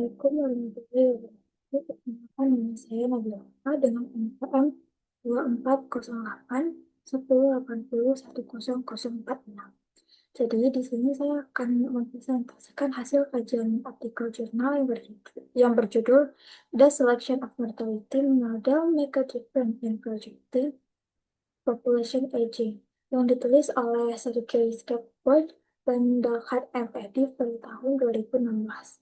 Assalamualaikum warahmatullahi wabarakatuh. Perkenalkan nama saya Nabila Eka dengan NPM 240810801046. Jadi di sini saya akan mempresentasikan hasil kajian artikel jurnal yang berjudul The Selection of Mortality Model Make a Difference in Projecting Population Aging yang ditulis oleh Sergei Skipworth dan Dalhat M. Eddy pada tahun 2016.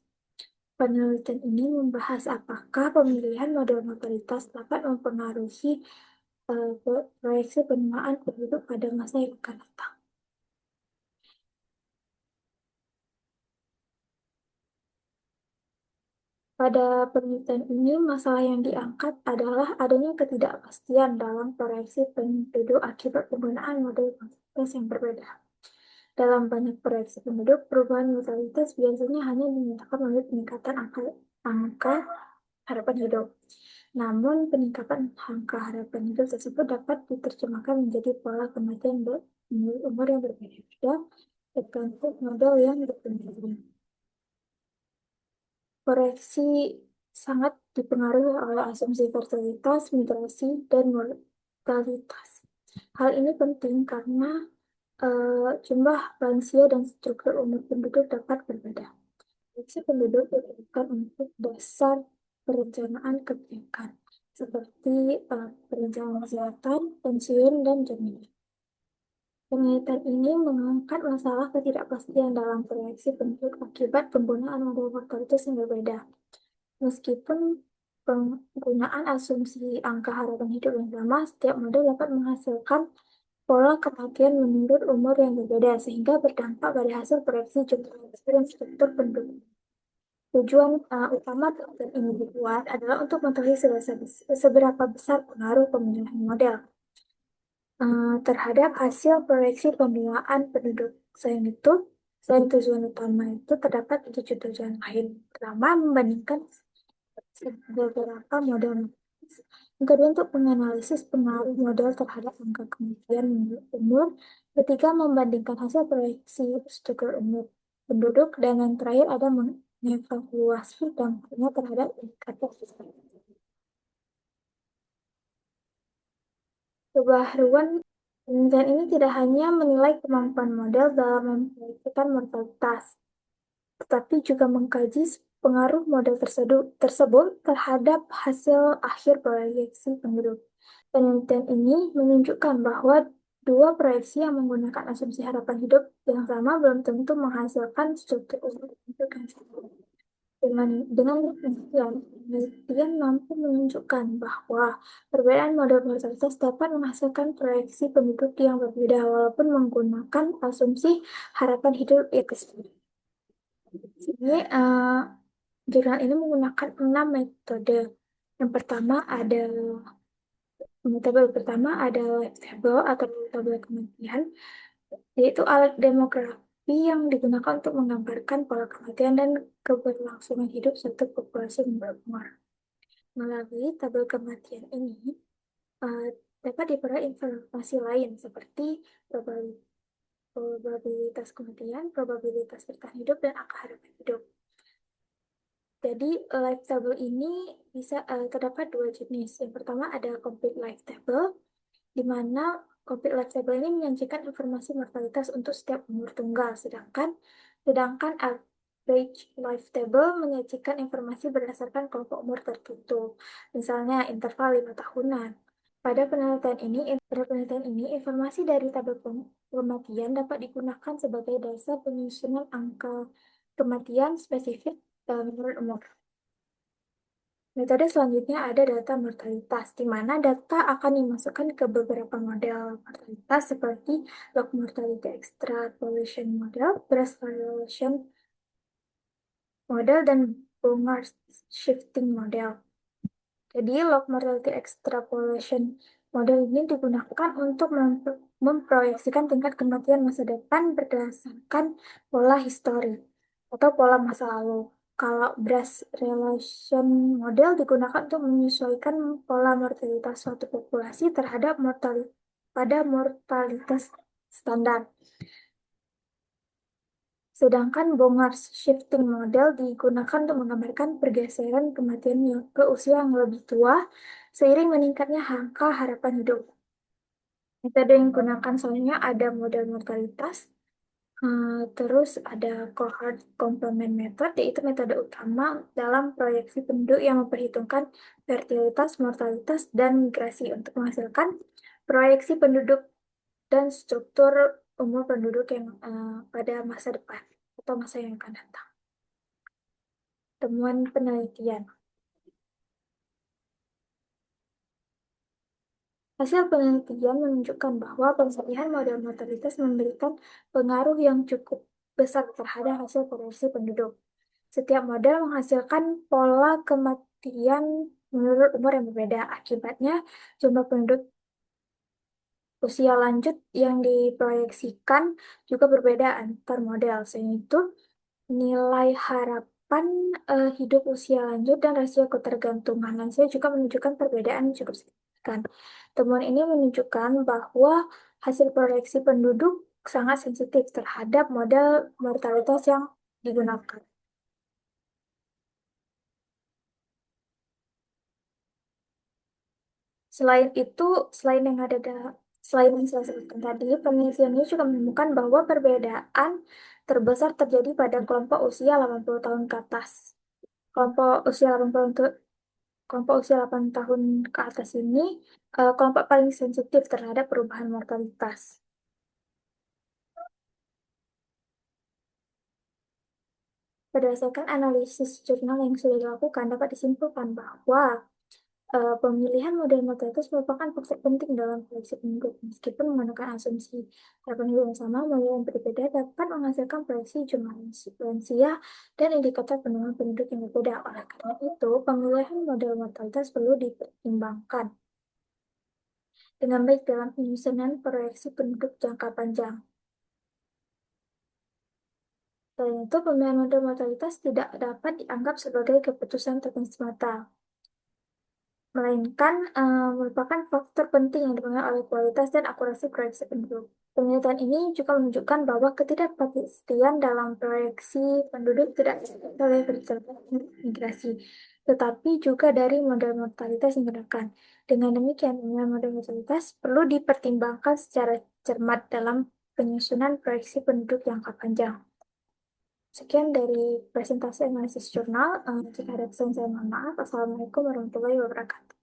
Penelitian ini membahas apakah pemilihan model mortalitas dapat mempengaruhi proyeksi penerimaan penduduk pada masa yang akan datang. Pada penelitian ini, masalah yang diangkat adalah adanya ketidakpastian dalam proyeksi penduduk akibat penggunaan model mortalitas yang berbeda. Dalam banyak proyeksi penduduk, perubahan mortalitas biasanya hanya dinyatakan melalui peningkatan angka harapan hidup. Namun, peningkatan angka harapan hidup tersebut dapat diterjemahkan menjadi pola kematian menurut umur yang berbeda-beda tergantung model yang digunakan. Koreksi sangat dipengaruhi oleh asumsi fertilitas, migrasi, dan mortalitas. Hal ini penting karena jumlah lansia dan struktur umur penduduk dapat berbeda. Proyeksi penduduk digunakan untuk dasar perencanaan kebijakan, seperti perencanaan kesehatan, pensiun, dan jaminan. Penelitian ini mengangkat masalah ketidakpastian dalam proyeksi penduduk akibat penggunaan model mortalitas yang berbeda. Meskipun penggunaan asumsi angka harapan hidup yang sama, setiap model dapat menghasilkan pola kematian menurut umur yang berbeda, sehingga berdampak pada hasil proyeksi jumlah lansia dan struktur penduduk. Tujuan utama penelitian ini dibuat adalah untuk mengetahui seberapa besar pengaruh pemilihan model terhadap hasil proyeksi pembuangan penduduk. Selain tujuan utama itu, terdapat 7 tujuan lain. Pertama, membandingkan beberapa model. Yang kedua, untuk menganalisis pengaruh model terhadap angka kematian menurut umur. Ketiga, membandingkan hasil proyeksi struktur umur penduduk. Dan yang terakhir ada mengevaluasi dampaknya terhadap indikator fiskal. Kebaruan penelitian ini tidak hanya menilai kemampuan model dalam memproyeksikan mortalitas, tetapi juga mengkaji pengaruh model tersebut terhadap hasil akhir proyeksi penduduk. Penelitian ini menunjukkan bahwa dua proyeksi yang menggunakan asumsi harapan hidup yang sama belum tentu menghasilkan struktur umur yang sama. Dengan demikian, penelitian mampu menunjukkan bahwa perbedaan model mortalitas dapat menghasilkan proyeksi penduduk yang berbeda walaupun menggunakan asumsi harapan hidup itu sendiri. Ini jurnal ini menggunakan 6 metode. Metode pertama ada life table atau tabel kematian, yaitu alat demografi yang digunakan untuk menggambarkan pola kematian dan keberlangsungan hidup suatu populasi umur. Melalui tabel kematian ini uh, dapat diperoleh informasi lain seperti probabilitas kematian, probabilitas bertahan hidup, dan angka harapan hidup. Jadi, life table ini terdapat dua jenis. Yang pertama ada complete life table, di mana complete life table ini menyajikan informasi mortalitas untuk setiap umur tunggal, sedangkan average life table menyajikan informasi berdasarkan kelompok umur tertentu, misalnya interval 5 tahunan. Pada penelitian ini, informasi dari tabel kematian dapat digunakan sebagai dasar penyusunan angka kematian spesifik menurut umur. Metode selanjutnya ada data mortalitas, di mana data akan dimasukkan ke beberapa model mortalitas seperti log mortality extrapolation model, Breast correlation model, dan Bongard shifting model. Jadi, log mortality extrapolation model ini digunakan untuk memproyeksikan tingkat kematian masa depan berdasarkan pola histori atau pola masa lalu. Kalau Breast relation model digunakan untuk menyesuaikan pola mortalitas suatu populasi terhadap mortalitas standar. Sedangkan Bongars shifting model digunakan untuk menggambarkan pergeseran kematian ke usia yang lebih tua seiring meningkatnya angka harapan hidup. Metode yang digunakan soalnya ada model mortalitas, terus ada cohort complement method, yaitu metode utama dalam proyeksi penduduk yang memperhitungkan fertilitas, mortalitas, dan migrasi untuk menghasilkan proyeksi penduduk dan struktur umur penduduk yang pada masa depan atau masa yang akan datang. Temuan penelitian. Hasil penelitian menunjukkan bahwa pemilihan model mortalitas memberikan pengaruh yang cukup besar terhadap hasil proyeksi penduduk. Setiap model menghasilkan pola kematian menurut umur yang berbeda. Akibatnya, jumlah penduduk usia lanjut yang diproyeksikan juga berbeda antar model. Selain itu, nilai harapan hidup usia lanjut dan rasio ketergantungan lansia juga menunjukkan perbedaan yang cukup signifikan. Temuan ini menunjukkan bahwa hasil proyeksi penduduk sangat sensitif terhadap model mortalitas yang digunakan. Selain itu, selain yang ada selain yang saya sebutkan tadi, penelitian ini juga menemukan bahwa perbedaan terbesar terjadi pada kelompok usia 80 tahun ke atas. Kelompok usia 80 kelompok usia 8 tahun ke atas ini kelompok paling sensitif terhadap perubahan mortalitas. Berdasarkan analisis jurnal yang sudah dilakukan, dapat disimpulkan bahwa pemilihan model mortalitas merupakan faktor penting dalam proyeksi penduduk. Meskipun menggunakan asumsi harapan hidup yang sama, model yang berbeda dapat menghasilkan proyeksi jumlah lansia dan indikator penurunan penduduk yang berbeda. Oleh karena itu, pemilihan model mortalitas perlu dipertimbangkan dengan baik dalam penyusunan proyeksi penduduk jangka panjang. Selain itu, pemilihan model mortalitas tidak dapat dianggap sebagai keputusan teknis semata, melainkan merupakan faktor penting yang dipengaruhi oleh kualitas dan akurasi proyeksi penduduk. Penelitian ini juga menunjukkan bahwa ketidakpastian dalam proyeksi penduduk tidak hanya oleh berdasarkan migrasi, tetapi juga dari model mortalitas yang digunakan. Dengan demikian, pemilihan model mortalitas perlu dipertimbangkan secara cermat dalam penyusunan proyeksi penduduk jangka panjang. Sekian dari presentasi analisis jurnal. Jika ada kesalahan, saya mohon maaf. Assalamualaikum warahmatullahi wabarakatuh.